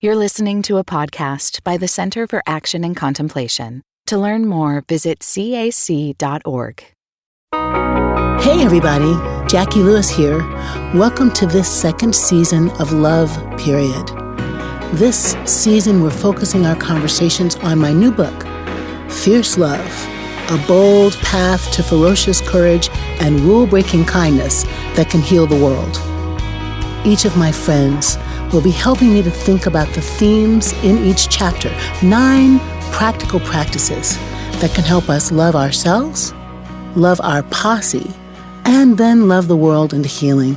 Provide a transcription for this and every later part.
You're listening to a podcast by the Center for Action and Contemplation. To learn more, visit cac.org. Hey everybody, Jacqui Lewis here. Welcome to this second season of Love, Period. This season we're focusing our conversations on my new book, Fierce Love, a bold path to ferocious courage and rule-breaking kindness that can heal the world. Each of my friends will be helping me to think about the themes in each chapter, 9 practical practices that can help us love ourselves, love our posse, and then love the world into healing.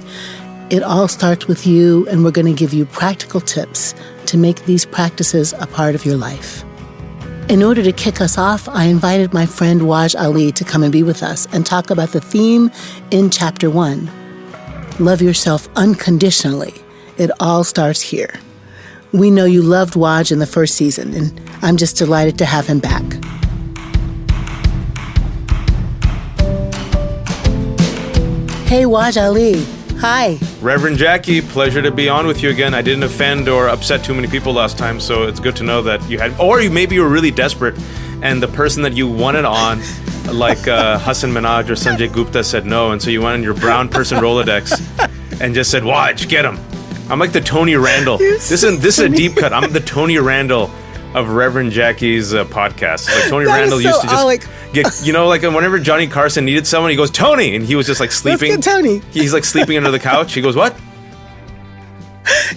It all starts with you, and we're going to give you practical tips to make these practices a part of your life. In order to kick us off, I invited my friend Wajahat Ali to come and be with us and talk about the theme in Chapter 1, Love Yourself Unconditionally. It all starts here. We know you loved Waj in the first season, and I'm just delighted to have him back. Hey, Wajahat Ali. Hi. Reverend Jacqui, pleasure to be on with you again. I didn't offend or upset too many people last time, so it's good to know that you had, or maybe you were really desperate, and the person that you wanted on, like Hassan Minhaj or Sanjay Gupta, said no, and so you went on your brown person Rolodex and just said, Waj, get him. I'm like the Tony Randall. This is a deep cut. I'm the Tony Randall of Reverend Jacqui's podcast. Like Tony Randall used to just get, like whenever Johnny Carson needed someone, he goes, Tony! And he was just like sleeping. Let's get Tony. He's like sleeping under the couch. He goes, what?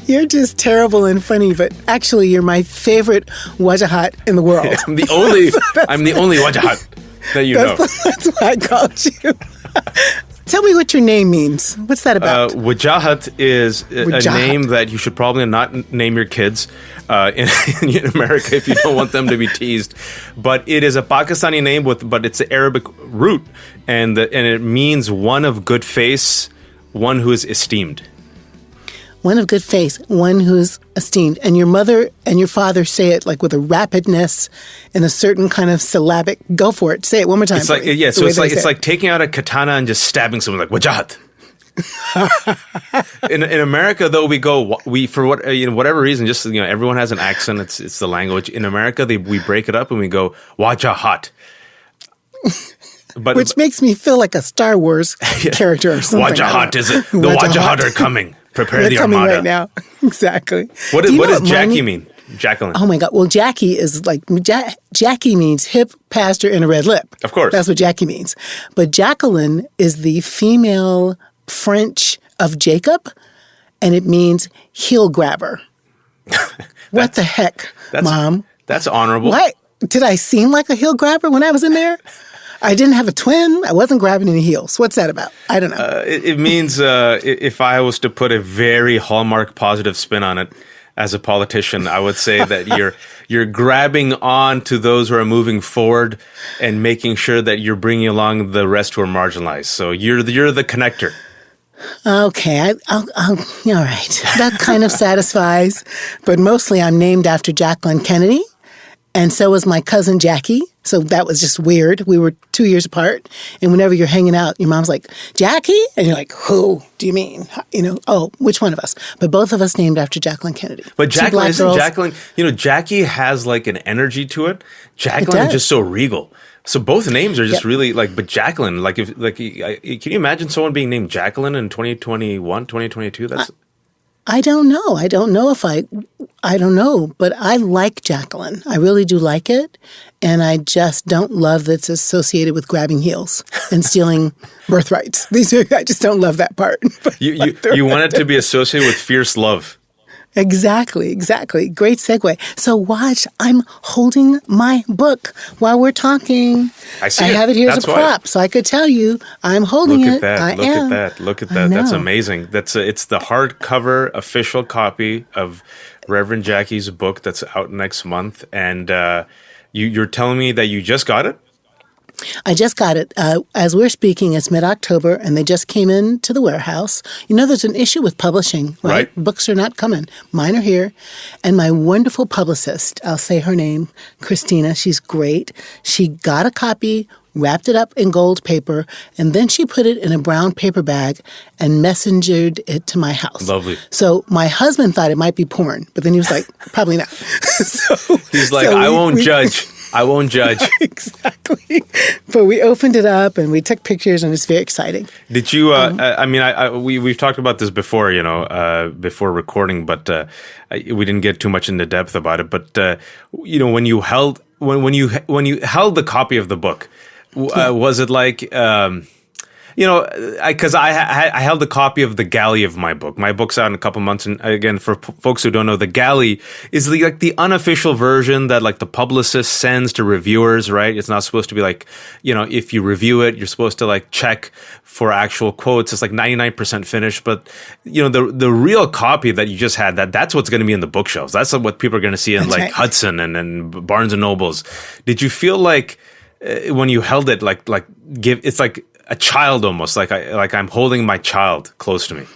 You're just terrible and funny, but actually you're my favorite Wajahat in the world. I'm the only Wajahat that you know. That's why I called you. Tell me what your name means. What's that about? Wajahat is a name that you should probably not name your kids in America if you don't want them to be teased. But it is a Pakistani name, but it's an Arabic root, and it means one of good face, one who is esteemed. One of good face, one who's esteemed. And your mother and your father say it like with a rapidness and a certain kind of syllabic. Go for it. Say it one more time. It's like, yeah, so it's like taking out a katana and just stabbing someone like Wajahat. in America, though, we for whatever reason, just everyone has an accent. It's the language. In America, we break it up and we go Wajahat. Which makes me feel like a Star Wars character or something. Wajahat is it? The Wajahat are coming. Prepare the armada. Right now. Exactly. What does Jacqui mean? Jacqueline. Oh my God. Well, Jacqui is like, Jacqui means hip pastor and a red lip. Of course. That's what Jacqui means. But Jacqueline is the female French of Jacob, and it means heel grabber. What the heck, Mom? That's honorable. What? Did I seem like a heel grabber when I was in there? I didn't have a twin. I wasn't grabbing any heels. What's that about? I don't know. It means if I was to put a very hallmark positive spin on it as a politician, I would say that you're grabbing on to those who are moving forward and making sure that you're bringing along the rest who are marginalized. So you're the connector. Okay, all right. That kind of satisfies. But mostly I'm named after Jacqueline Kennedy. And so was my cousin Jacqui. So that was just weird. We were 2 years apart. And whenever you're hanging out, your mom's like, Jacqui? And you're like, who do you mean? Which one of us? But both of us named after Jacqueline Kennedy. But Jacqueline, Jacqui has like an energy to it. Jacqueline is just so regal. So both names are just really like, but Jacqueline, can you imagine someone being named Jacqueline in 2021, 2022? I don't know. I don't know, but I like Jacqueline. I really do like it. And I just don't love that it's associated with grabbing heels and stealing birthrights. I just don't love that part. You want it to be associated with fierce love. Exactly. Great segue. So, Waj, I'm holding my book while we're talking. I see. I have it here as a prop, so I could tell you I'm holding it. Look at that. That's amazing. It's the hardcover official copy of Reverend Jacqui's book that's out next month, and you're telling me that you just got it? I just got it. As we're speaking, it's mid-October, and they just came into the warehouse. There's an issue with publishing, right? Books are not coming. Mine are here. And my wonderful publicist, I'll say her name, Christina, she's great. She got a copy, wrapped it up in gold paper, and then she put it in a brown paper bag and messengered it to my house. Lovely. So my husband thought it might be porn, but then he was like, probably not. He's like, I won't judge. I won't judge. Exactly. But we opened it up and we took pictures, and it's very exciting. Did you, we've talked about this before, before recording, but we didn't get too much into depth about it. But, when you held the copy of the book, was it like, because I held a copy of the galley of my book. My book's out in a couple months, and again, for folks who don't know, the galley is the unofficial version that like the publicist sends to reviewers, right? It's not supposed to be like, if you review it, you're supposed to like check for actual quotes. It's like 99% finished, but the real copy that you just had, that's what's going to be in the bookshelves. That's what people are going to see in like Hudson and Barnes and Nobles. Did you feel like when you held it, it's like a child almost, like I'm holding my child close to me?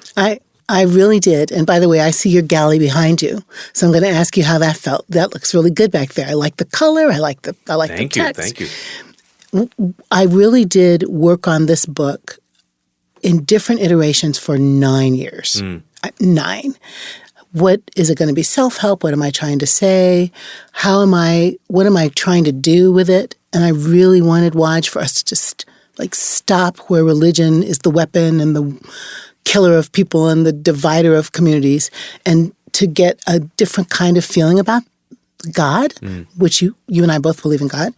I really did. And by the way, I see your galley behind you. So I'm going to ask you how that felt. That looks really good back there. I like the color. I like the text. Thank you. I really did work on this book in different iterations for 9 years. 9. What is it going to be? Self-help? What am I trying to say? What am I trying to do with it? And I really wanted Waj for us to just stop where religion is the weapon and the killer of people and the divider of communities, and to get a different kind of feeling about God, which you and I both believe in God.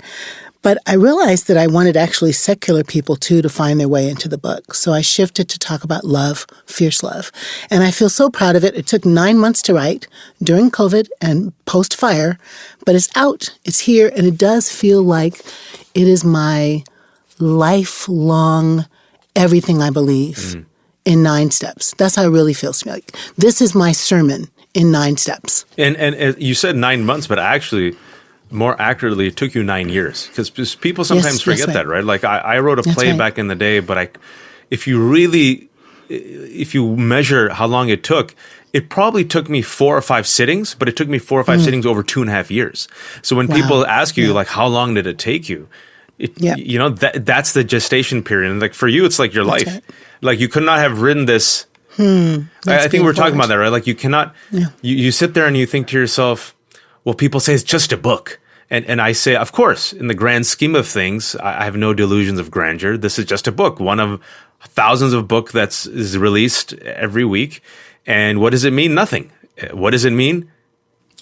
But I realized that I wanted actually secular people too to find their way into the book. So I shifted to talk about love, fierce love. And I feel so proud of it. It took 9 months to write during COVID and post-fire, but it's out, it's here, and it does feel like it is my lifelong everything I believe in 9 steps. That's how it really feels to me. Like, this is my sermon in 9 steps. And you said 9 months, but actually, more accurately, it took you 9 years. Because people sometimes forget that, right? Like I wrote a play back in the day, but if you measure how long it took, it probably took me 4 or 5 sittings, but it took me 4 or 5 sittings over 2.5 years. So when people ask you, like, how long did it take you? That's the gestation period. And like for you, it's like your life. Right. Like you could not have written this. I think we're talking about that, right? Like you cannot, you sit there and you think to yourself, well, people say it's just a book. And I say, of course, in the grand scheme of things, I have no delusions of grandeur. This is just a book, one of thousands of books is released every week. And what does it mean? Nothing. What does it mean?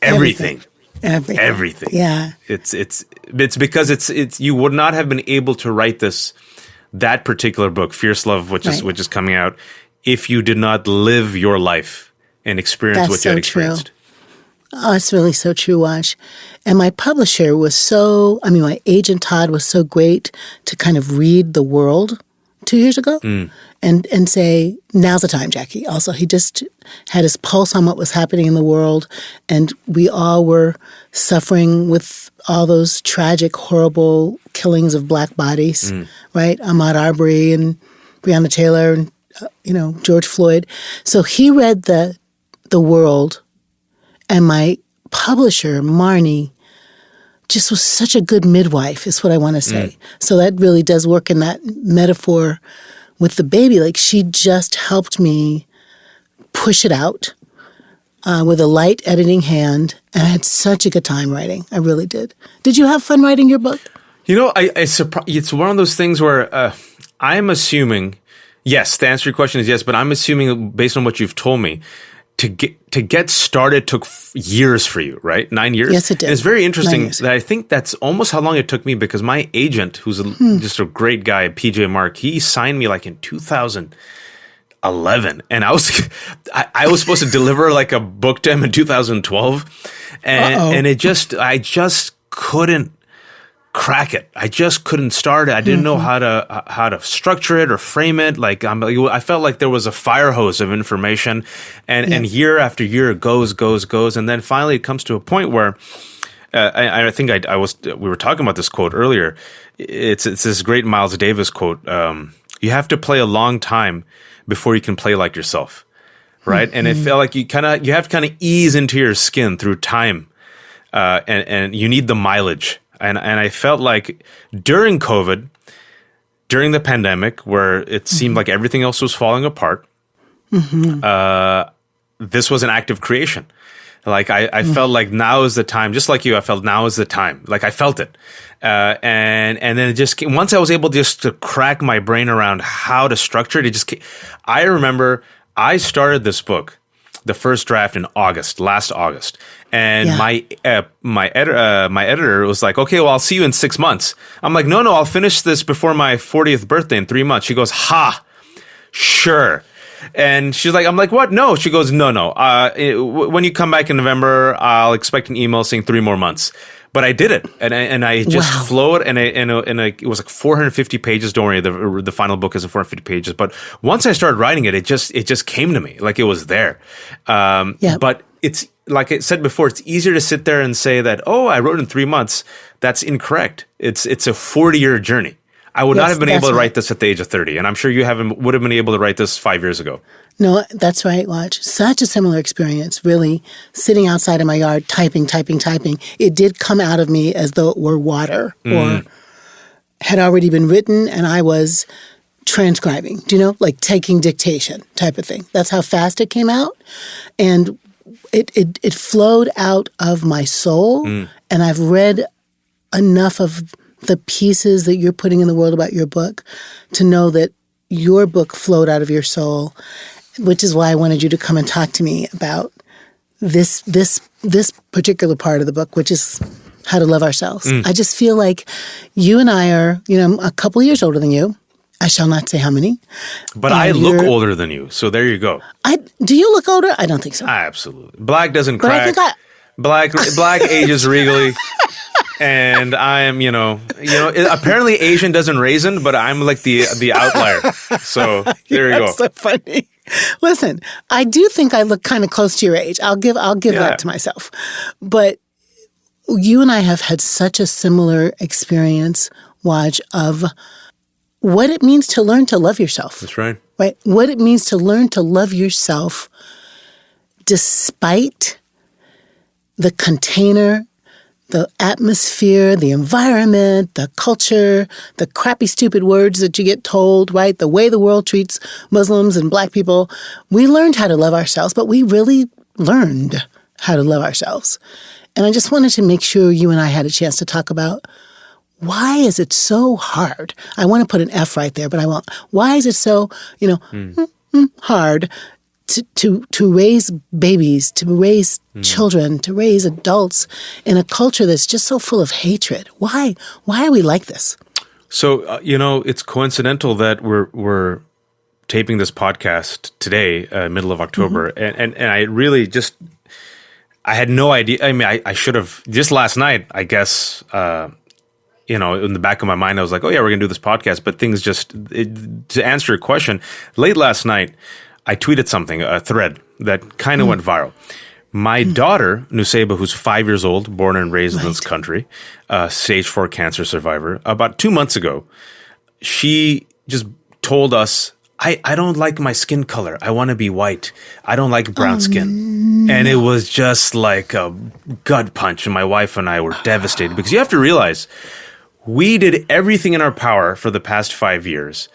Everything. Everything. Yeah. It's because it's you would not have been able to write that particular book, Fierce Love, which is coming out, if you did not live your life and experience what you had experienced. True. Oh, it's really so true, Waj. And my publisher was my agent Todd was so great to kind of read the world 2 years ago and say, now's the time, Jacqui. Also, he just had his pulse on what was happening in the world, and we all were suffering with all those tragic, horrible killings of Black bodies, right? Ahmaud Arbery and Breonna Taylor and, George Floyd. So he read the world, and my publisher, Marnie, just was such a good midwife, is what I want to say. So that really does work in that metaphor with the baby. Like, she just helped me push it out with a light editing hand. And I had such a good time writing. I really did. Did you have fun writing your book? It's one of those things where I'm assuming, yes, the answer to your question is yes, but I'm assuming based on what you've told me, to get started took years for you, right? 9 years? Yes, it did. And it's very interesting that I think that's almost how long it took me, because my agent, who's just a great guy, PJ Mark, he signed me like in 2011. And I was supposed to deliver like a book to him in 2012. And I just couldn't crack it. I just couldn't start it. I didn't know how to structure it or frame it. Like I felt like there was a fire hose of information, and year after year goes, and then finally it comes to a point where I think we were talking about this quote earlier. It's this great Miles Davis quote. You have to play a long time before you can play like yourself, right? And it felt like you have to kind of ease into your skin through time, and you need the mileage. And I felt like during COVID, during the pandemic, where it seemed like everything else was falling apart, this was an act of creation. Like I felt like now is the time, just like you, I felt now is the time. Like I felt it. And then it just came, once I was able just to crack my brain around how to structure it, it just came. I remember I started this book, the first draft in last August. And my editor was like, okay, well, I'll see you in 6 months. I'm like, no, I'll finish this before my 40th birthday in 3 months. She goes, sure. And she's like, I'm like, what? No. She goes, no. When you come back in November, I'll expect an email saying 3 more months. But I did it, and I just flowed, and it was like 450 pages. Don't worry, the final book is 450 pages. But once I started writing it, it just came to me like it was there. But it's like I said before, it's easier to sit there and say that, oh, I wrote in 3 months. That's incorrect. It's a 40-year journey. I would not have been able to write this at the age of 30, and I'm sure you would have been able to write this 5 years ago. No, that's right, Waj. Such a similar experience, really, sitting outside of my yard, typing. It did come out of me as though it were water or had already been written, and I was transcribing, like taking dictation type of thing. That's how fast it came out. And it flowed out of my soul, and I've read enough of the pieces that you're putting in the world about your book to know that your book flowed out of your soul, which is why I wanted you to come and talk to me about this particular part of the book, which is how to love ourselves. I just feel like you and I are, a couple of years older than you. I shall not say how many. But I look older than you, so there you go. Do you look older? I don't think so. Absolutely. Black doesn't crack. But I think Black ages regally. And I am, apparently Asian doesn't raisin, but I'm like the outlier. So there you go. That's so funny. Listen, I do think I look kind of close to your age. I'll give that to myself. But you and I have had such a similar experience, Waj, of what it means to learn to love yourself. That's right. Right? What it means to learn to love yourself despite the container, the atmosphere, the environment, the culture, the crappy, stupid words that you get told, right? The way the world treats Muslims and Black people. We learned how to love ourselves, but we really learned how to love ourselves. And I just wanted to make sure you and I had a chance to talk about why is it so hard? I want to put an F right there, but I won't. Why is it so, hard to raise babies, to raise children, to raise adults in a culture that's just so full of hatred? Why are we like this? So, it's coincidental that we're taping this podcast today, middle of October. And I really just, I had no idea. I mean, I should have, just last night, I guess, in the back of my mind, I was like, oh yeah, we're going to do this podcast. But things to answer your question, late last night, I tweeted something, a thread that kind of went viral. My daughter, Nuseba, who's 5 years old, born and raised in this country, stage 4 cancer survivor, about 2 months ago, she just told us, I don't like my skin color. I want to be white. I don't like brown skin. And it was just like a gut punch. And my wife and I were devastated because you have to realize we did everything in our power for the past 5 years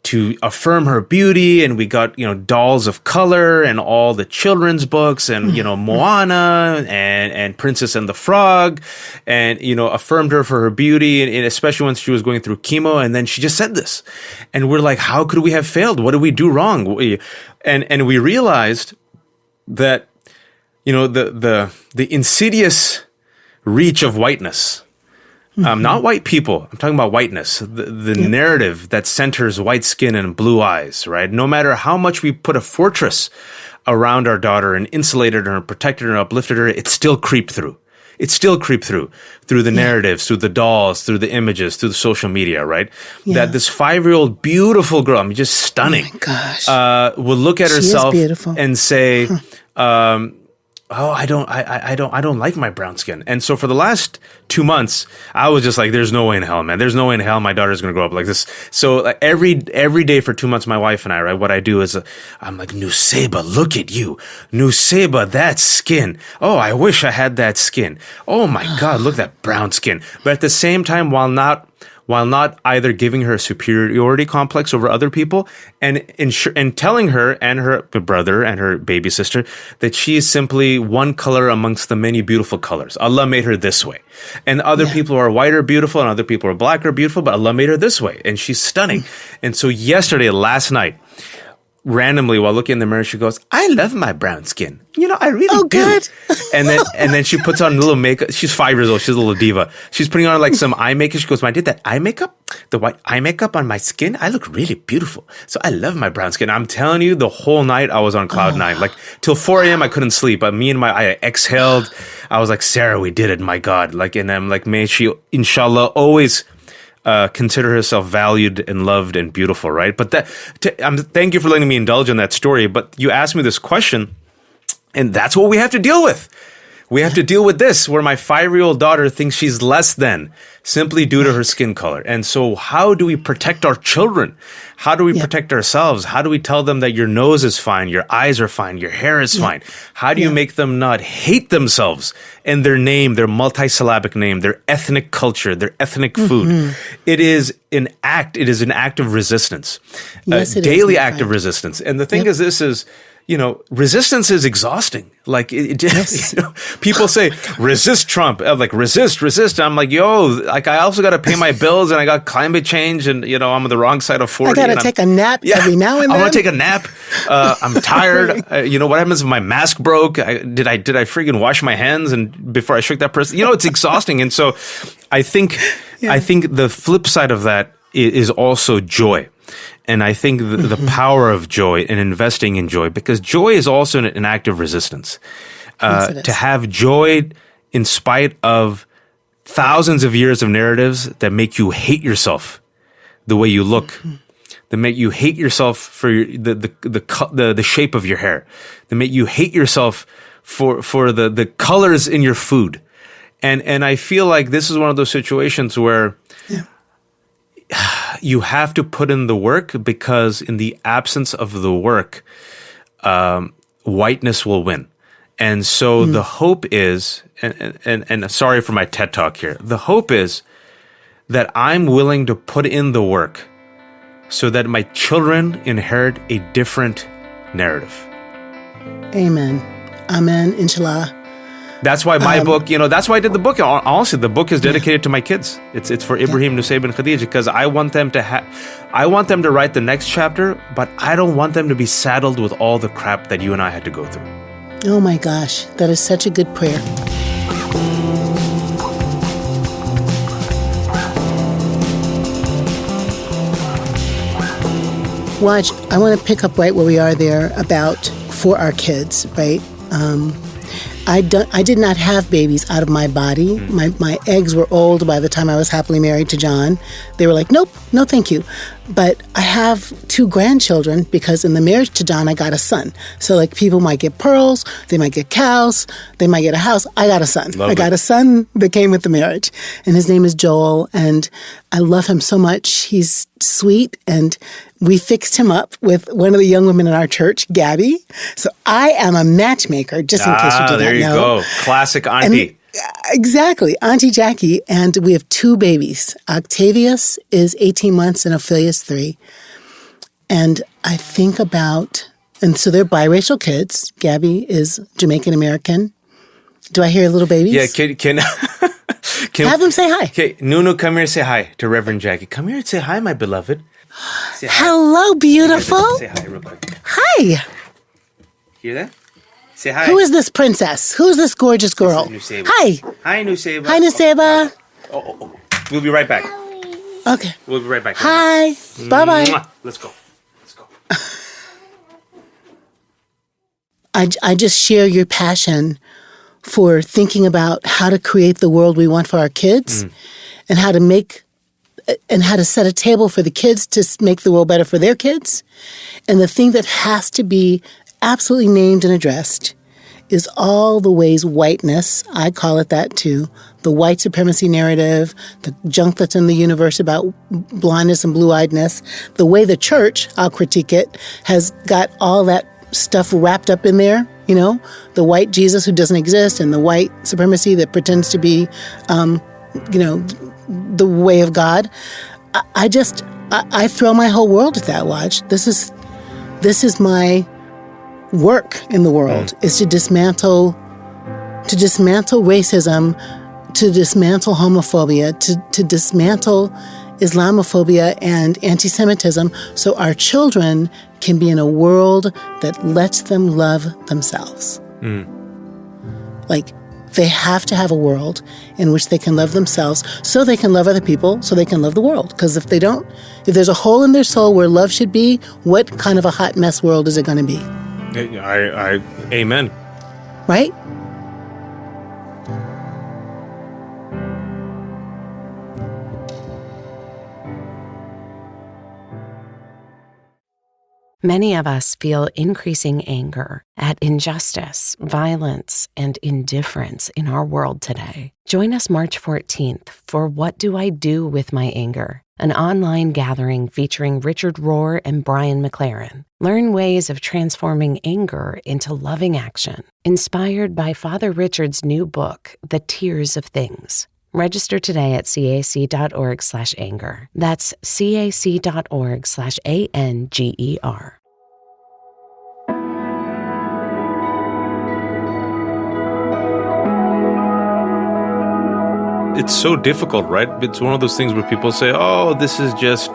to affirm her beauty, and we got, dolls of color and all the children's books and, Moana and Princess and the Frog and, affirmed her for her beauty and especially when she was going through chemo. And then she just said this and we're like, how could we have failed? What did we do wrong? And we realized that, the insidious reach of whiteness. Not white people. I'm talking about whiteness. The narrative that centers white skin and blue eyes, right? No matter how much we put a fortress around our daughter and insulated her and protected her and uplifted her, it still creeped through. It still creeped through the narratives, through the dolls, through the images, through the social media, right? Yeah. That this 5-year-old beautiful girl, I mean, just stunning, oh my gosh, will look at herself and say, oh, I don't like my brown skin. And so for the last 2 months, I was just like, there's no way in hell, man. There's no way in hell my daughter's going to grow up like this. So like, every day for 2 months, my wife and I, right, what I do is I'm like, Nuseba, look at you. Nuseba, that skin. Oh, I wish I had that skin. Oh my God, look at that brown skin. But at the same time, while while not either giving her a superiority complex over other people and telling her and her brother and her baby sister that she is simply one color amongst the many beautiful colors. Allah made her this way. And other people are white are beautiful and other people are black are beautiful, but Allah made her this way and she's stunning. And so last night, randomly while looking in the mirror, she goes, "I love my brown skin. I really do." Good. And then she puts on a little makeup. She's 5 years old. She's a little diva. She's putting on like some eye makeup. She goes, "When I did that eye makeup, the white eye makeup on my skin, I look really beautiful. So I love my brown skin." I'm telling you, the whole night I was on cloud nine. Like till 4 a.m. I couldn't sleep. But I exhaled. I was like, "Sarah, we did it. My God." And I'm like, may she, inshallah, always consider herself valued and loved and beautiful, right? But thank you for letting me indulge in that story. But you asked me this question, and that's what we have to deal with. We have to deal with this, where my 5-year-old daughter thinks she's less than simply due to her skin color. And so how do we protect our children? How do we protect ourselves? How do we tell them that your nose is fine, your eyes are fine, your hair is fine? How do you make them not hate themselves and their name, their multisyllabic name, their ethnic culture, their ethnic food? It is an act. It is an act of resistance, Yes, it daily is, act of resistance. And the thing is, this is, resistance is exhausting. Like people say, resist Trump. I'm like, resist. And I'm like, I also got to pay my bills and I got climate change and, I'm on the wrong side of 40. I got to take a nap every now and then. I want to take a nap. I'm tired. What happens if my mask broke? Did I freaking wash my hands and before I shook that person? It's exhausting. And so I think the flip side of that is also joy. And I think the power of joy and investing in joy, because joy is also an act of resistance. To have joy in spite of thousands of years of narratives that make you hate yourself the way you look, that make you hate yourself for the shape of your hair, that make you hate yourself for the colors in your food. And I feel like this is one of those situations where you have to put in the work, because in the absence of the work, whiteness will win. And so the hope is, and sorry for my TED talk here, the hope is that I'm willing to put in the work so that my children inherit a different narrative. Amen. Amen. Inshallah. That's why my book, that's why I did the book. Honestly, the book is dedicated to my kids. It's for Ibrahim, Nusayb, and Khadija, because I want them to write the next chapter, but I don't want them to be saddled with all the crap that you and I had to go through. Oh my gosh, that is such a good prayer. Waj, I want to pick up right where we are there about for our kids, right? I did not have babies out of my body. My eggs were old by the time I was happily married to John. They were like, nope, no thank you. But I have 2 grandchildren because in the marriage to John, I got a son. So like people might get pearls, they might get cows, they might get a house. I got a son. Lovely. I got a son that came with the marriage. And his name is Joel. And I love him so much. He's sweet. And we fixed him up with one of the young women in our church, Gabby. So I am a matchmaker, just in case you didn't know. There you go. Classic auntie. Exactly. Auntie Jacqui. And we have 2 babies. Octavius is 18 months and Ophelia's 3. And I think about, and so they're biracial kids. Gabby is Jamaican American. Do I hear little babies? Yeah, can have them say hi. Okay, Nunu, come here and say hi to Reverend Jacqui. Come here and say hi, my beloved. Say hi. Hello, beautiful. Say hi real quick. Hi. Hear that? Say hi. Who is this princess? Who's this gorgeous girl? Nusayba. Hi. Hi, Nusayba. Hi, Nusayba. Oh. We'll be right back. Okay. We'll be right back. Hi. Bye-bye. Mwah. Let's go. I just share your passion for thinking about how to create the world we want for our kids and how to set a table for the kids to make the world better for their kids. And the thing that has to be absolutely named and addressed is all the ways whiteness, I call it that too, the white supremacy narrative, the junk that's in the universe about blindness and blue-eyedness, the way the church, I'll critique it, has got all that stuff wrapped up in there, the white Jesus who doesn't exist and the white supremacy that pretends to be, the way of God. I throw my whole world at that. Watch. This is my work in the world, is to dismantle racism, to dismantle homophobia, to dismantle Islamophobia and anti-Semitism, so our children can be in a world that lets them love themselves. Like, they have to have a world in which they can love themselves so they can love other people, so they can love the world. Because if they don't, if there's a hole in their soul where love should be, what kind of a hot mess world is it going to be? Amen. Right? Many of us feel increasing anger at injustice, violence, and indifference in our world today. Join us March 14th for What Do I Do With My Anger? An online gathering featuring Richard Rohr and Brian McLaren. Learn ways of transforming anger into loving action. Inspired by Father Richard's new book, The Tears of Things. Register today at cac.org/anger. That's cac.org/ANGER. It's so difficult, right? It's one of those things where people say, "Oh, this is just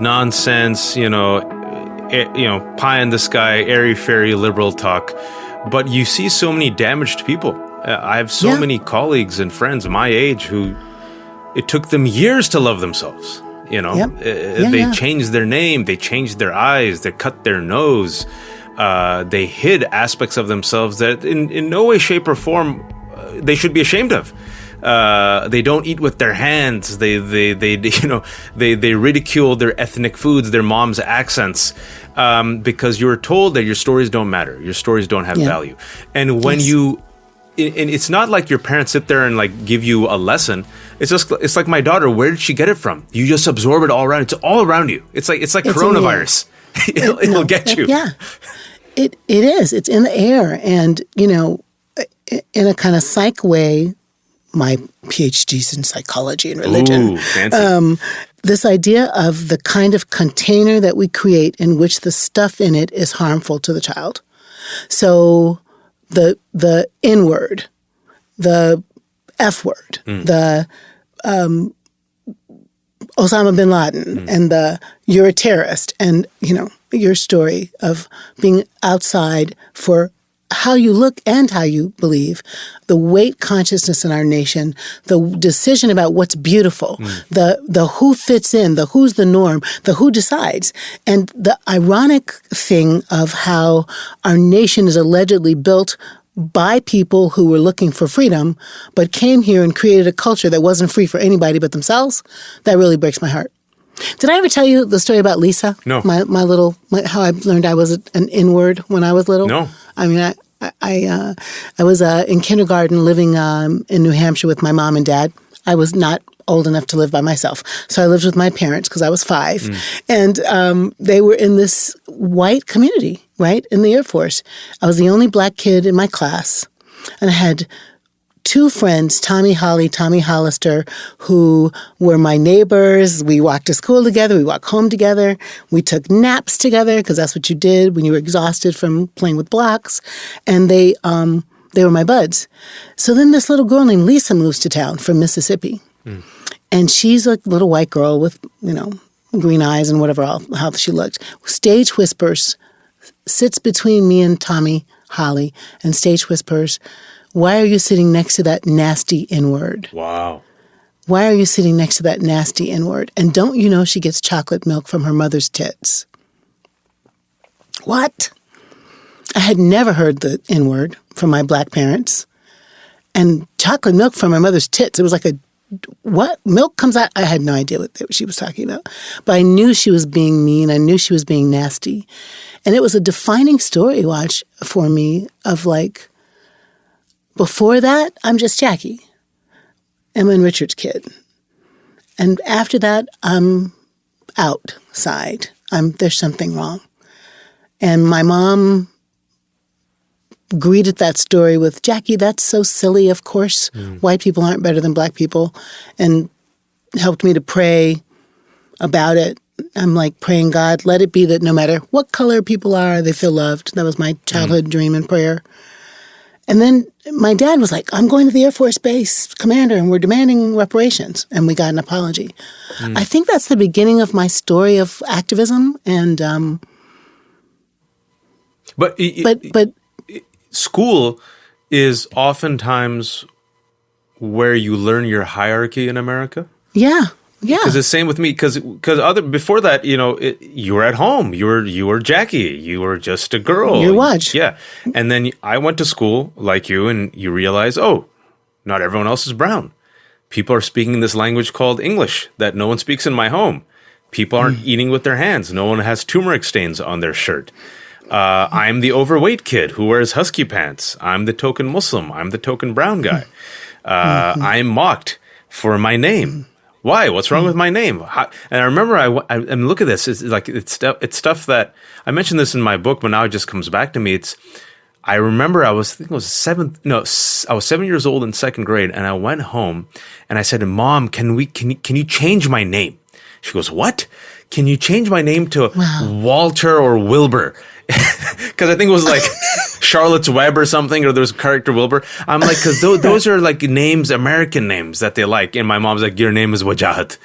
nonsense," pie in the sky, airy-fairy liberal talk. But you see so many damaged people. I have so many colleagues and friends my age who it took them years to love themselves. They changed their name, they changed their eyes, they cut their nose, they hid aspects of themselves that in no way, shape, or form they should be ashamed of. They don't eat with their hands. They ridicule their ethnic foods, their mom's accents, because you were told that your stories don't matter, your stories don't have value. And when and it's not like your parents sit there and like give you a lesson. It's like my daughter. Where did she get it from? You just absorb it all around. It's all around you. It's like coronavirus. It'll get you. Yeah, it is. It's in the air, and in a kind of psych way. My PhD's in psychology and religion. Ooh, fancy. This idea of the kind of container that we create in which the stuff in it is harmful to the child. So the N-word, the F-word, the Osama bin Laden, and the you're a terrorist, and your story of being outside for how you look and how you believe, the weight consciousness in our nation, the decision about what's beautiful, the who fits in, the who's the norm, the who decides. And the ironic thing of how our nation is allegedly built by people who were looking for freedom, but came here and created a culture that wasn't free for anybody but themselves, that really breaks my heart. Did I ever tell you the story about Lisa? No. How I learned I was an N-word when I was little? No. I mean, I was in kindergarten living in New Hampshire with my mom and dad. I was not old enough to live by myself. So I lived with my parents because I was 5. And they were in this white community, right, in the Air Force. I was the only black kid in my class. And I had 2 friends, Tommy Hollister, who were my neighbors. We walked to school together. We walked home together. We took naps together because that's what you did when you were exhausted from playing with blocks. And they were my buds. So then this little girl named Lisa moves to town from Mississippi. And she's a little white girl with, green eyes and whatever else, how she looked. Stage whispers, sits between me and Tommy Holly, and stage whispers, "Why are you sitting next to that nasty N-word?" Wow. Why are you sitting next to that nasty N-word? And don't you know she gets chocolate milk from her mother's tits? What? I had never heard the N-word from my black parents. And chocolate milk from my mother's tits, it was like what? Milk comes out? I had no idea what she was talking about. But I knew she was being mean. I knew she was being nasty. And it was a defining story, watch, for me of like, before that, I'm just Jacqui, Emma and Richard's kid. And after that, I'm outside. There's something wrong. And my mom greeted that story with, "Jacqui, that's so silly, of course. White people aren't better than black people." And helped me to pray about it. I'm like praying, God, let it be that no matter what color people are, they feel loved. That was my childhood dream and prayer. And then my dad was like, I'm going to the Air Force Base, Commander, and we're demanding reparations. And we got an apology. I think that's the beginning of my story of activism. And But school is oftentimes where you learn your hierarchy in America. yeah. Because the same with me. Because before that, you were at home. You were Jacqui. You were just a girl. You're Waj. Yeah. And then I went to school like you, and you realize, oh, not everyone else is brown. People are speaking this language called English that no one speaks in my home. People aren't eating with their hands. No one has turmeric stains on their shirt. I'm the overweight kid who wears husky pants. I'm the token Muslim. I'm the token brown guy. I'm mocked for my name. Why? What's wrong with my name? And I remember, and look at this. It's stuff that I mentioned this in my book, but now it just comes back to me. I remember I was 7 years old in second grade, and I went home and I said, Mom, can you change my name? She goes, what? Can you change my name to Walter or Wilbur? Because I think it was like Charlotte's Web or something, or there's character Wilbur. I'm like, because those are like names, American names that they like. And my mom's like, your name is Wajahat.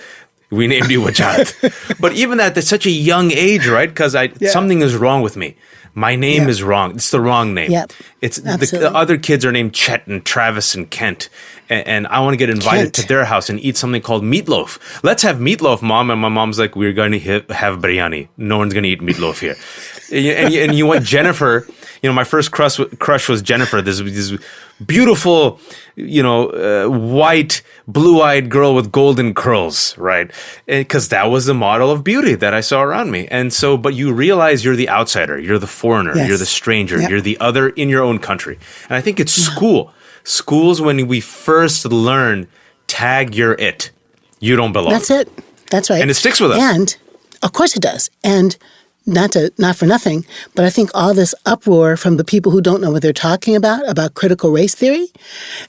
We named you Wajahat. But even at such a young age, right? Because something is wrong with me. My name is wrong. It's the wrong name. Yep. It's the other kids are named Chet and Travis and Kent. And I want to get invited to their house and eat something called meatloaf. Let's have meatloaf, Mom. And my mom's like, we're going to have biryani. No one's going to eat meatloaf here. and you went Jennifer. My first crush was Jennifer. This beautiful, white, blue-eyed girl with golden curls, right? Because that was the model of beauty that I saw around me. And so, but you realize you're the outsider, you're the foreigner, you're the stranger, you're the other in your own country. And I think it's school. School's when we first learn, tag you're it. You don't belong. That's it. That's right. And it sticks with us. And of course it does. And not for nothing, but I think all this uproar from the people who don't know what they're talking about critical race theory,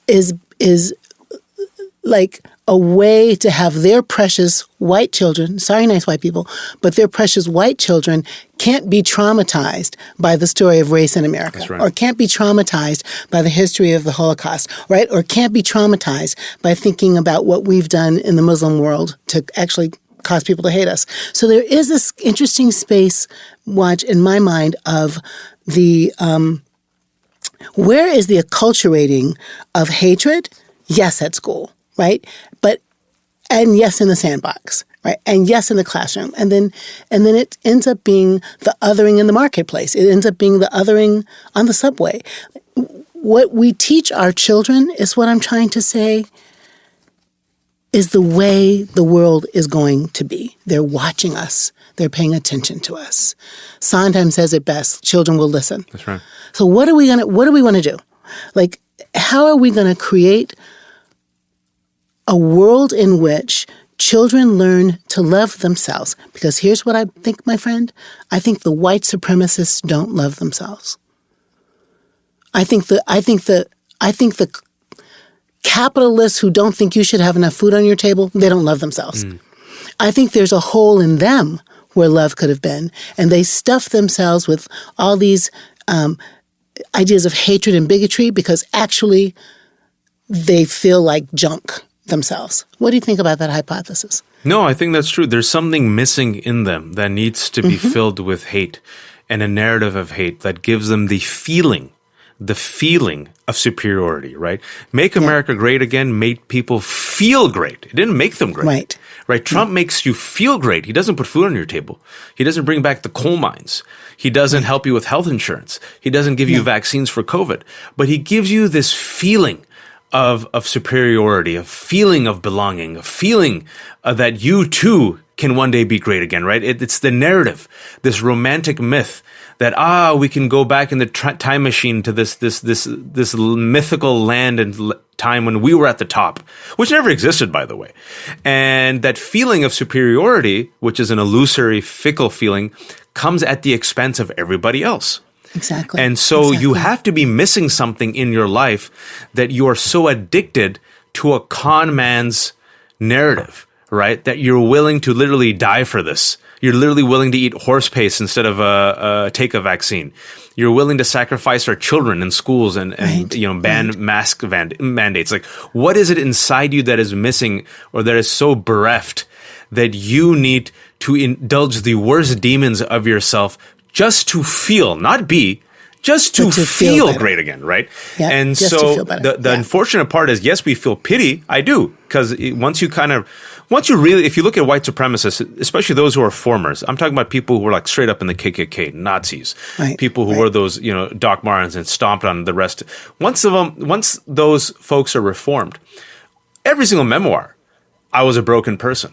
is like a way to have their precious white children, sorry, nice white people, but their precious white children can't be traumatized by the story of race in America. That's right. Or can't be traumatized by the history of the Holocaust, right? Or can't be traumatized by thinking about what we've done in the Muslim world to actually cause people to hate us. So there is this interesting space, Watch, in my mind, of the where is the acculturating of hatred? Yes, at school, right? And yes, in the sandbox, right? And yes, in the classroom. And then it ends up being the othering in the marketplace. It ends up being the othering on the subway. What we teach our children is what I'm trying to say is the way the world is going to be. They're watching us. They're paying attention to us. Sondheim says it best, children will listen. That's right. So what do we want to do? Like, how are we going to create a world in which children learn to love themselves? Because here's what I think, my friend. I think the white supremacists don't love themselves. I think the capitalists who don't think you should have enough food on your table, they don't love themselves. I think there's a hole in them where love could have been, and they stuff themselves with all these ideas of hatred and bigotry because actually they feel like junk themselves. What do you think about that hypothesis? No, I think that's true. There's something missing in them that needs to be filled with hate and a narrative of hate that gives them the feeling of superiority, right? Make America Great Again made people feel great. It didn't make them great. Right? Trump makes you feel great. He doesn't put food on your table. He doesn't bring back the coal mines. He doesn't help you with health insurance. He doesn't give you vaccines for COVID. But he gives you this feeling of superiority, a feeling of belonging, a feeling that you too can one day be great again, right? It's the narrative, this romantic myth that, we can go back in the time machine to this mythical land and time when we were at the top, which never existed, by the way. And that feeling of superiority, which is an illusory, fickle feeling, comes at the expense of everybody else. Exactly. And so you have to be missing something in your life that you are so addicted to a con man's narrative, right? That you're willing to literally die for this. You're literally willing to eat horse paste instead of take a vaccine. You're willing to sacrifice our children in schools and ban mask mandates. Like, what is it inside you that is missing or that is so bereft that you need to indulge the worst demons of yourself just to feel, not be, just to feel great again, right? Yeah, and just so to feel better. the unfortunate part is, yes, we feel pity. I do, because once you really, if you look at white supremacists, especially those who are formers, I'm talking about people who were like straight up in the KKK, Nazis, people who were those, Doc Martens and stomped on the rest. Once those folks are reformed, every single memoir, I was a broken person.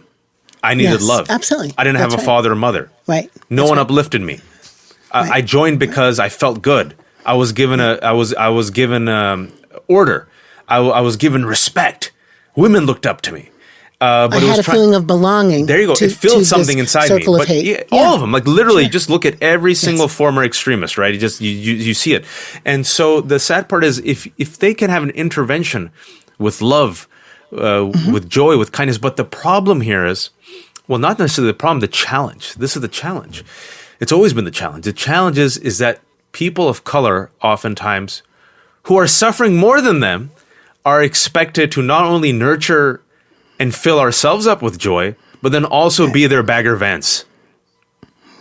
I needed love. Absolutely. I didn't have a father or mother. Right. No one uplifted me. I joined because I felt good. I was given order. I was given respect. Women looked up to me. But I had a feeling of belonging. There you go. It filled something inside me. Circle of hate. All of them. Like literally, just look at every single former extremist, right? You see it. And so the sad part is, if they can have an intervention with love, with joy, with kindness. But the problem here is, well, not necessarily the problem, the challenge. This is the challenge. It's always been the challenge. The challenge is that people of color, oftentimes, who are suffering more than them, are expected to not only nurture and fill ourselves up with joy, but then also be their Bagger Vance.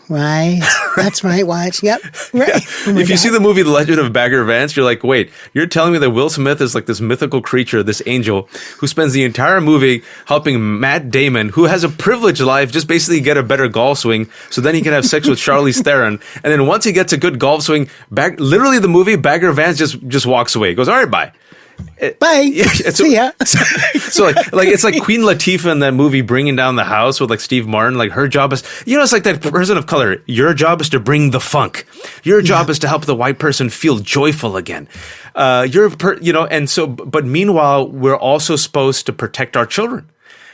Right. That's right, Watch. Yep. Right. Yeah. If you see the movie The Legend of Bagger Vance, you're like, wait, you're telling me that Will Smith is like this mythical creature, this angel, who spends the entire movie helping Matt Damon, who has a privileged life, just basically get a better golf swing, so then he can have sex with Charlize Theron. And then once he gets a good golf swing, literally the movie, Bagger Vance just walks away. He goes, all right, bye. Bye. Yeah, See ya. So like it's like Queen Latifah in that movie Bringing Down the House with like Steve Martin. Like her job is, it's like that person of color. Your job is to bring the funk. Your job is to help the white person feel joyful again. And so, but meanwhile, we're also supposed to protect our children.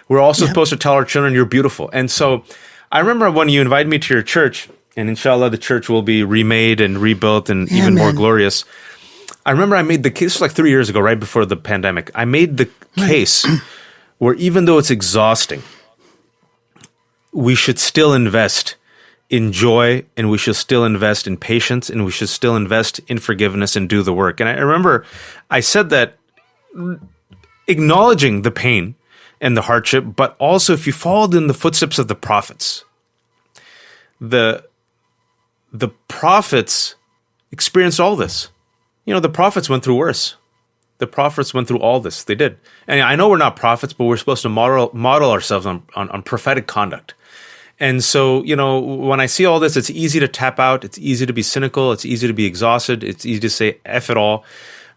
We're also supposed to tell our children you're beautiful. And so, I remember when you invited me to your church, and inshallah, the church will be remade and rebuilt and even more glorious. I remember I made the case, this was like 3 years ago, right before the pandemic. I made the case where even though it's exhausting, we should still invest in joy, and we should still invest in patience, and we should still invest in forgiveness and do the work. And I remember I said that acknowledging the pain and the hardship, but also if you followed in the footsteps of the prophets, the prophets experienced all this. The prophets went through worse. The prophets went through all this. They did. And I know we're not prophets, but we're supposed to model ourselves on prophetic conduct. And so, when I see all this, it's easy to tap out. It's easy to be cynical. It's easy to be exhausted. It's easy to say F it all.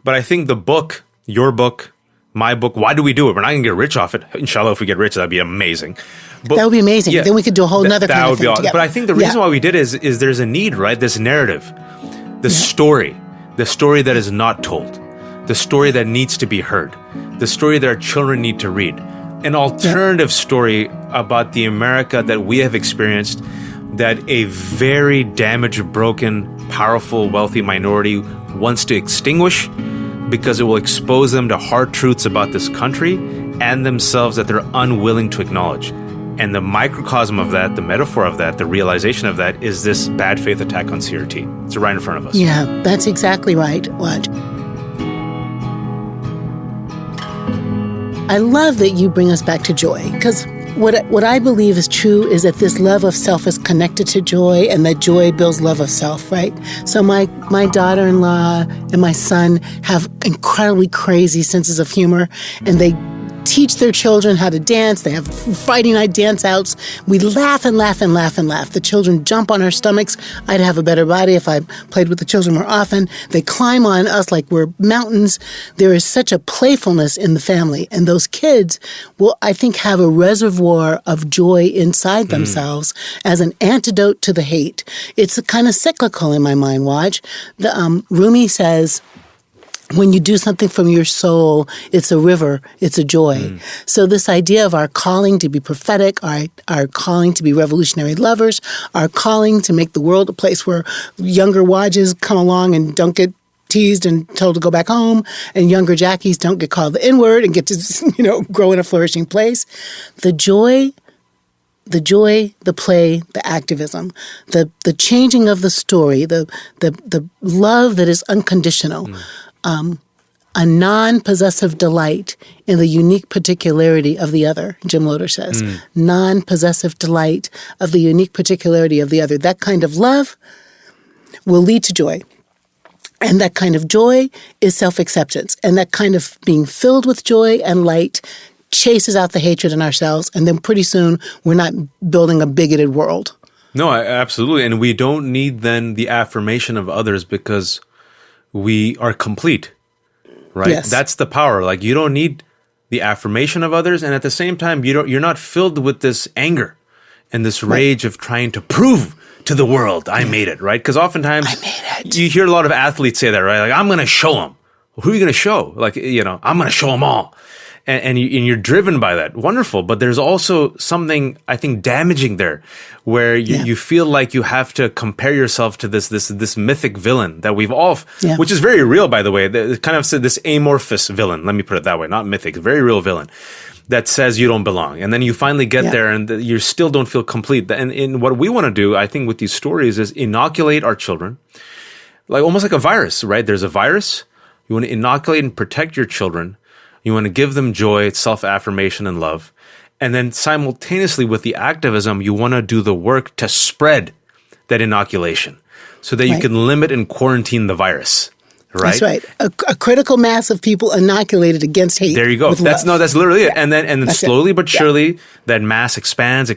But I think the book, your book, my book, why do we do it? We're not going to get rich off it. Inshallah, if we get rich, that'd be amazing. But, that would be amazing. Yeah, then we could do a whole nother kind of thing together. But I think the reason why we did is there's a need, right? This narrative, the story that is not told, the story that needs to be heard, the story that our children need to read, an alternative story about the America that we have experienced, that a very damaged, broken, powerful, wealthy minority wants to extinguish because it will expose them to hard truths about this country and themselves that they're unwilling to acknowledge. And the microcosm of that, the metaphor of that, the realization of that is this bad faith attack on CRT. It's right in front of us. Yeah, that's exactly right, Waj. I love that you bring us back to joy, because what I believe is true is that this love of self is connected to joy, and that joy builds love of self, right? So my daughter-in-law and my son have incredibly crazy senses of humor, and they teach their children how to dance. They have Friday night dance outs. We laugh and laugh and laugh and laugh. The children jump on our stomachs. I'd have a better body if I played with the children more often. They climb on us like we're mountains. There is such a playfulness in the family. And those kids will, I think, have a reservoir of joy inside themselves as an antidote to the hate. It's kind of cyclical in my mind, Waj. Rumi says, when you do something from your soul, it's a river, it's a joy. So this idea of our calling to be prophetic, our calling to be revolutionary lovers, our calling to make the world a place where younger Wajas come along and don't get teased and told to go back home, and younger Jacquies don't get called the N-word and get to, grow in a flourishing place. The joy, the play, the activism, the changing of the story, the love that is unconditional, a non-possessive delight in the unique particularity of the other, Jim Loder says. Non-possessive delight of the unique particularity of the other. That kind of love will lead to joy. And that kind of joy is self-acceptance. And that kind of being filled with joy and light chases out the hatred in ourselves. And then pretty soon, we're not building a bigoted world. No, absolutely. And we don't need then the affirmation of others because we are complete. Right? Yes. That's the power. Like, you don't need the affirmation of others, and at the same time, you're not filled with this anger and this rage of trying to prove to the world I made it, right? Because oftentimes you hear a lot of athletes say that, right? Like, I'm going to show them. Who are you going to show? Like, I'm going to show them all. And you're driven by that. Wonderful. But there's also something, I think, damaging there where you feel like you have to compare yourself to this mythic villain that we've all, which is very real, by the way. It kind of said this amorphous villain. Let me put it that way. Not mythic, very real villain that says you don't belong. And then you finally get there and you still don't feel complete. And what we want to do, I think, with these stories is inoculate our children, like almost like a virus, right? There's a virus. You want to inoculate and protect your children. You want to give them joy, self-affirmation, and love. And then simultaneously with the activism, you want to do the work to spread that inoculation so that you can limit and quarantine the virus. Right? That's right. A critical mass of people inoculated against hate. There you go. That's literally it. And then slowly but surely that mass expands.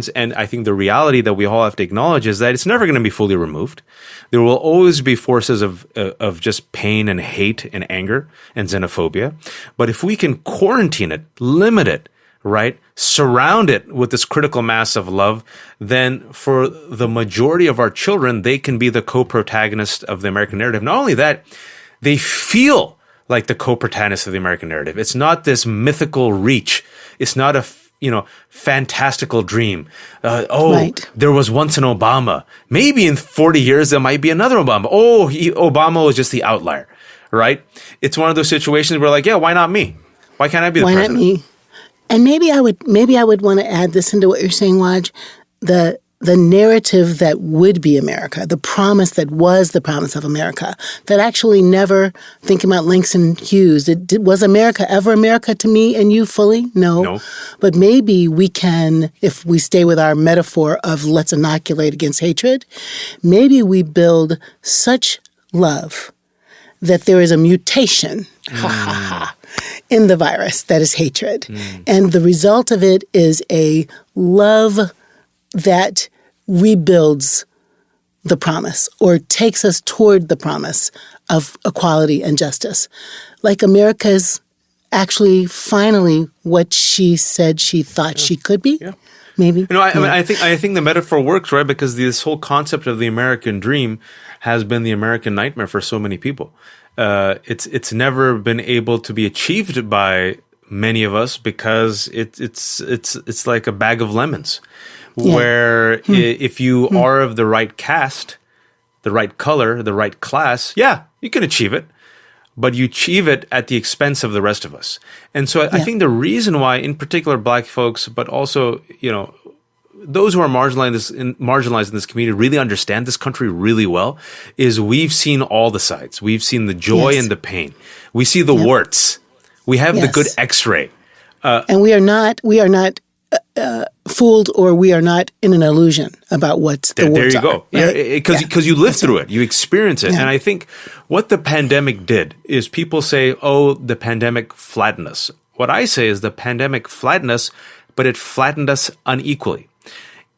And I think the reality that we all have to acknowledge is that it's never going to be fully removed. There will always be forces of just pain and hate and anger and xenophobia. But if we can quarantine it, limit it, right? Surround it with this critical mass of love, then for the majority of our children, they can be the co-protagonist of the American narrative. Not only that, they feel like the co-protagonist of the American narrative. It's not this mythical reach. It's not a fantastical dream. There was once an Obama. Maybe in 40 years, there might be another Obama. Obama was just the outlier, right? It's one of those situations where like, why not me? Why can't I be the president? Why not me? And maybe I would want to add this into what you're saying, Waj, the narrative that would be America, the promise that was the promise of America, that actually never, thinking about Langston Hughes, was America ever America to me and you fully? No. But maybe we can, if we stay with our metaphor of let's inoculate against hatred, maybe we build such love that there is a mutation in the virus that is hatred. And the result of it is a love that rebuilds the promise or takes us toward the promise of equality and justice. Like America's actually finally what she said she thought she could be. Yeah. Maybe. I think the metaphor works, right? Because this whole concept of the American dream has been the American nightmare for so many people. It's never been able to be achieved by many of us because it's like a bag of lemons, where if you are of the right caste, the right color, the right class, you can achieve it. But you achieve it at the expense of the rest of us. And so I think the reason why, in particular, Black folks, but also, those who are marginalized in this community really understand this country really well, is we've seen all the sides. We've seen the joy and the pain. We see the warts. We have the good X-ray. And we are not fooled, or we are not in an illusion about what the words are. There you go. Right? Because you live through it. You experience it. And I think what the pandemic did is people say, the pandemic flattened us. What I say is the pandemic flattened us, but it flattened us unequally.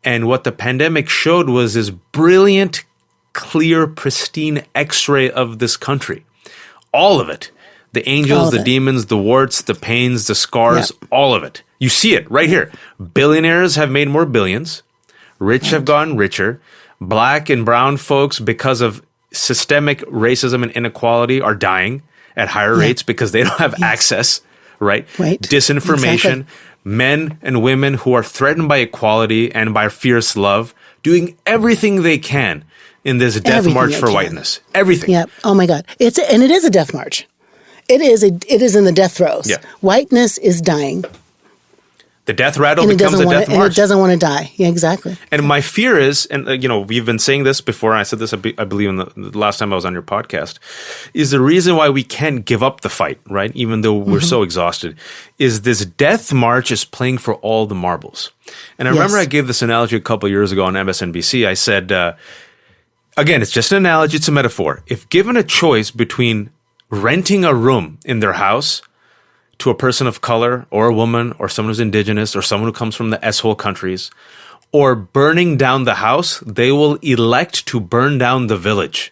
And what the pandemic showed was this brilliant, clear, pristine X-ray of this country. All of it. The angels, the demons, the warts, the pains, the scars, all of it. You see it right here. Billionaires have made more billions. Rich have gotten richer. Black and brown folks, because of systemic racism and inequality, are dying at higher rates because they don't have access, right? Disinformation. Exactly. Men and women who are threatened by equality and by fierce love, doing everything they can in this death Everything march they for can. whiteness. Everything. Yeah. Oh my God. It is a death march. It is in the death throes. Yeah. Whiteness is dying. The death rattle And it becomes a doesn't death want march. it doesn't want to die. Yeah, exactly. And my fear is, and we've been saying this before, I said this, I believe, in the last time I was on your podcast, is the reason why we can't give up the fight, right? Even though we're so exhausted, is this death march is playing for all the marbles. And I remember I gave this analogy a couple of years ago on MSNBC. I said, again, it's just an analogy, it's a metaphor. If given a choice between renting a room in their house to a person of color or a woman or someone who's indigenous or someone who comes from the S-hole countries, or burning down the house, they will elect to burn down the village.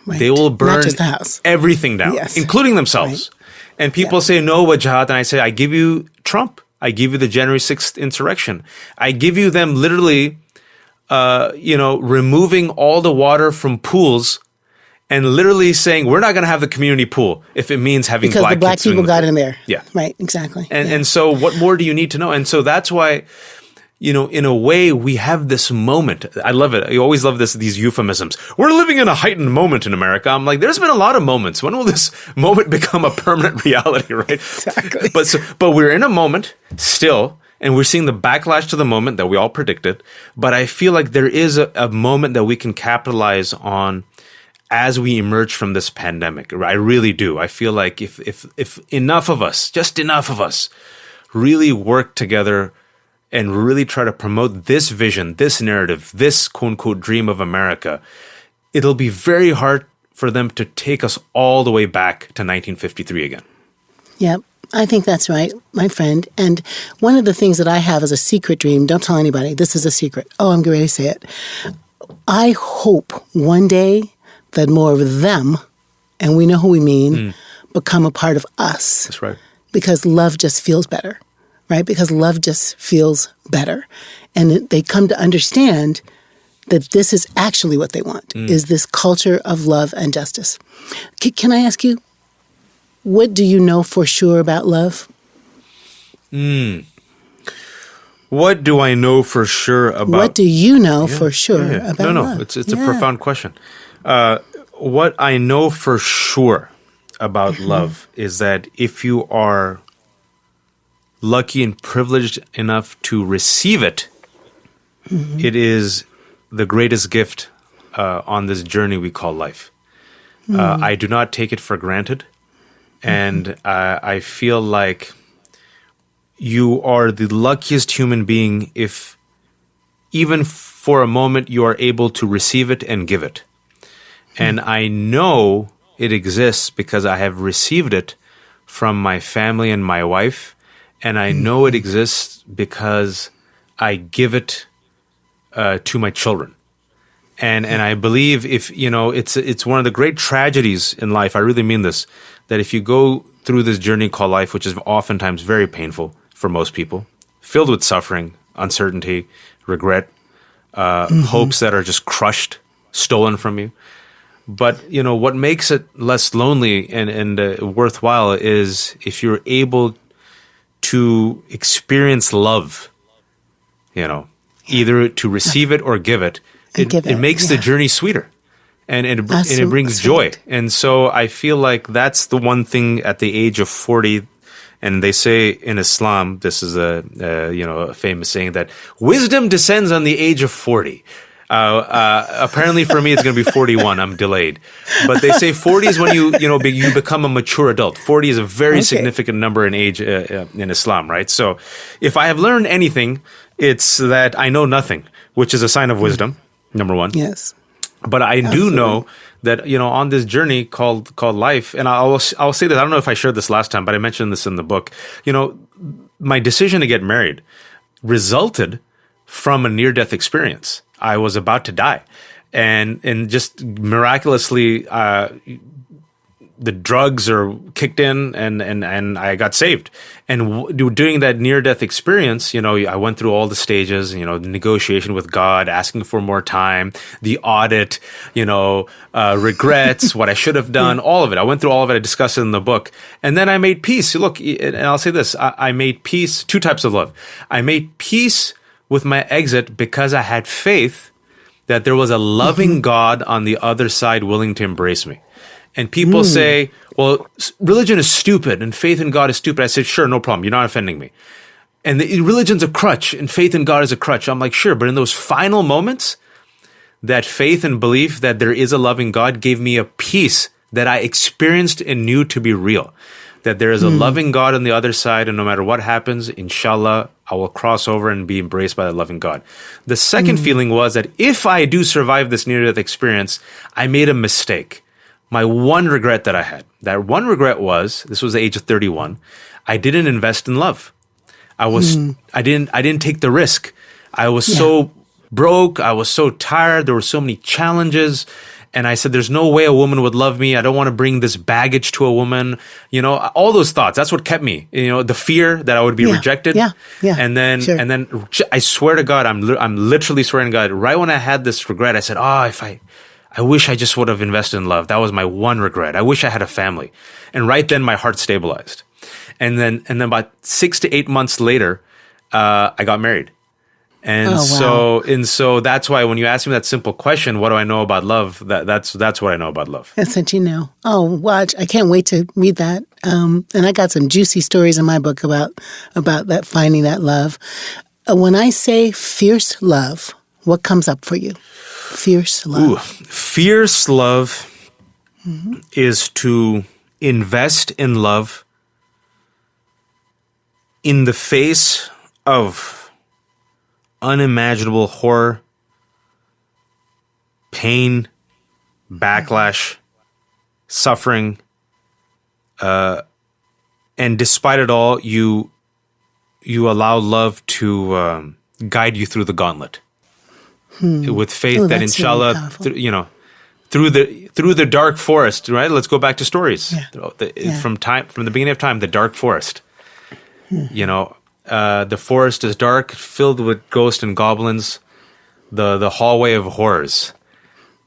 Right. They will burn Not just the house. everything down, Yes. including themselves. Right. And people say, no, Wajahat. And I say, I give you Trump. I give you the January 6th insurrection. I give you them literally, removing all the water from pools and literally saying, we're not going to have the community pool if it means having Because the black kids swimming people got pool. in there. Yeah. Right. Exactly. And so what more do you need to know? And so that's why, in a way, we have this moment. I love it. I always love these euphemisms. We're living in a heightened moment in America. I'm like, there's been a lot of moments. When will this moment become a permanent reality, right? Exactly. But we're in a moment still, and we're seeing the backlash to the moment that we all predicted. But I feel like there is a moment that we can capitalize on as we emerge from this pandemic. I really do. I feel like if enough of us, just enough of us, really work together and really try to promote this vision, this narrative, this quote unquote dream of America, it'll be very hard for them to take us all the way back to 1953 again. Yep. I think that's right, my friend. And one of the things that I have as a secret dream, don't tell anybody, this is a secret. Oh, I'm ready to say it. I hope one day that more of them, and we know who we mean, become a part of us. That's right. Because love just feels better, right? Because love just feels better. And they come to understand that this is actually what they want, is this culture of love and justice. Can I ask you, what do you know for sure about love? What do I know for sure about... What do you know for sure about love? No, it's a profound question. What I know for sure about love is that if you are lucky and privileged enough to receive it, it is the greatest gift on this journey we call life. I do not take it for granted. And I feel like you are the luckiest human being if even for a moment you are able to receive it and give it. And I know it exists because I have received it from my family and my wife. And I know it exists because I give it to my children. And I believe it's one of the great tragedies in life. I really mean this, that if you go through this journey called life, which is oftentimes very painful for most people, filled with suffering, uncertainty, regret, hopes that are just crushed, stolen from you. But, what makes it less lonely and worthwhile is if you're able to experience love, either to receive it or give it. It makes the journey sweeter and it brings joy. And so I feel like that's the one thing at the age of 40. And they say in Islam, this is a famous saying, that wisdom descends on the age of 40. Apparently for me, it's going to be 41. I'm delayed. But they say 40 is when you become a mature adult. 40 is a very significant number in age in Islam, right? So if I have learned anything, it's that I know nothing, which is a sign of wisdom, number one. Yes. But I do know that, on this journey called life, and I'll say this, I don't know if I shared this last time, but I mentioned this in the book. My decision to get married resulted from a near-death experience. I was about to die. And just miraculously, the drugs are kicked in and I got saved. And doing that near-death experience, I went through all the stages, the negotiation with God, asking for more time, the audit, regrets, what I should have done, all of it. I went through all of it. I discussed it in the book. And then I made peace. Look, and I'll say this, I made peace, two types of love. I made peace with my exit because I had faith that there was a loving God on the other side willing to embrace me. And people say, well, religion is stupid and faith in God is stupid. I said, sure, no problem. You're not offending me. And religion's a crutch and faith in God is a crutch. I'm like, sure. But in those final moments, that faith and belief that there is a loving God gave me a peace that I experienced and knew to be real. That there is a loving God on the other side, and no matter what happens, inshallah, I will cross over and be embraced by the loving God. The second feeling was that if I do survive this near-death experience, I made a mistake. My one regret that I had, that one regret was, this was the age of 31, I didn't invest in love. I didn't take the risk. I was so broke. I was so tired. There were so many challenges. And I said, there's no way a woman would love me. I don't want to bring this baggage to a woman. You know, all those thoughts. That's what kept me. You know, the fear that I would be rejected. And then I swear to God, I'm literally swearing to God, right when I had this regret, I said, I wish I just would have invested in love. That was my one regret. I wish I had a family. And right then my heart stabilized. And then about 6 to 8 months later, I got married. And so that's why when you ask me that simple question, what do I know about love? That's what I know about love. That's what you know. Oh, watch! I can't wait to read that. And I got some juicy stories in my book about that, finding that love. When I say fierce love, what comes up for you? Fierce love. Ooh, fierce love is to invest in love in the face of unimaginable horror, pain, backlash, suffering, and despite it all, you allow love to guide you through the gauntlet with faith that inshallah, really through the dark forest. Right? Let's go back to stories from the beginning of time. The dark forest. You know. The forest is dark, filled with ghosts and goblins, the hallway of horrors.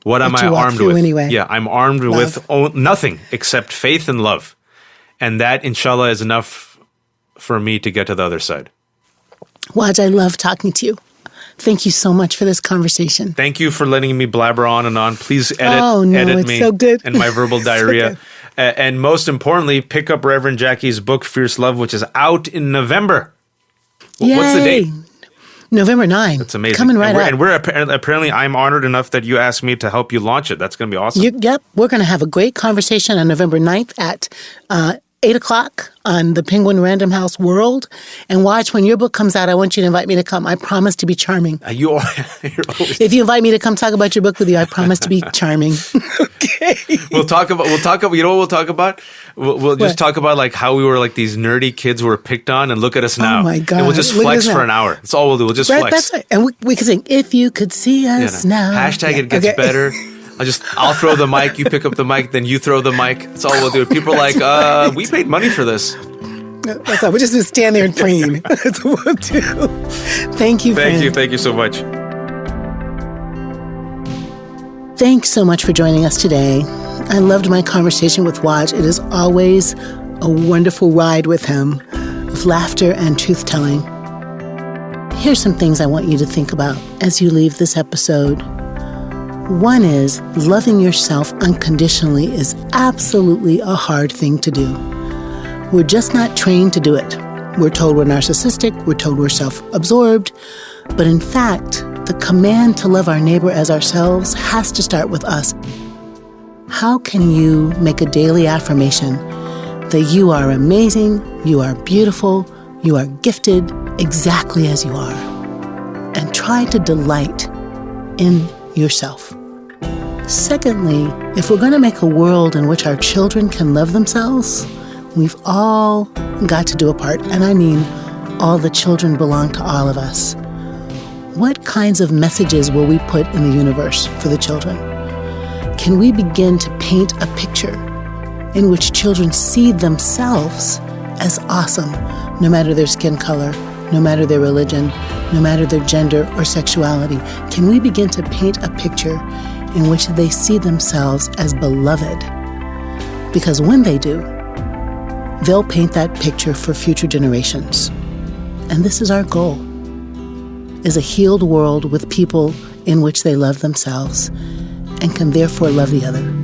What am I armed with? Anyway. Yeah, I'm armed with nothing except faith and love. And that, inshallah, is enough for me to get to the other side. Waj, I love talking to you. Thank you so much for this conversation. Thank you for letting me blabber on and on. Please edit me so good. and my verbal diarrhea. So and most importantly, pick up Reverend Jacqui's book, Fierce Love, which is out in November. Yay. What's the date? November 9. That's amazing. Coming right up. And we're apparently, I'm honored enough that you asked me to help you launch it. That's going to be awesome. Yep. We're going to have a great conversation on November 9th at 8 o'clock on the Penguin Random House World. And watch, when your book comes out, I want you to invite me to come. I promise to be charming. You're always... If you invite me to come talk about your book with you, I promise to be charming. Okay. We'll talk about, you know what we'll talk about? We'll just talk about like how we were like these nerdy kids who were picked on, and look at us now. Oh my God. And we'll just flex for an hour. That's all we'll do. We'll just flex. That's right. And we can sing, if you could see us now. Hashtag it gets better. I'll throw the mic, you pick up the mic, then you throw the mic. That's all we'll do. People are like, we paid money for this. That's all. We're just going to stand there and preen. That's what we'll do. Thank you, friend. Thank you so much. Thanks so much for joining us today. I loved my conversation with Waj. It is always a wonderful ride with him of laughter and truth-telling. Here's some things I want you to think about as you leave this episode. One is, loving yourself unconditionally is absolutely a hard thing to do. We're just not trained to do it. We're told we're narcissistic, we're told we're self-absorbed, but in fact, the command to love our neighbor as ourselves has to start with us. How can you make a daily affirmation that you are amazing, you are beautiful, you are gifted exactly as you are, and try to delight in yourself. Secondly, if we're going to make a world in which our children can love themselves, we've all got to do a part, and I mean all the children belong to all of us. What kinds of messages will we put in the universe for the children? Can we begin to paint a picture in which children see themselves as awesome, no matter their skin color, no matter their religion, no matter their gender or sexuality? Can we begin to paint a picture in which they see themselves as beloved? Because when they do, they'll paint that picture for future generations. And this is our goal, is a healed world with people in which they love themselves and can therefore love the other.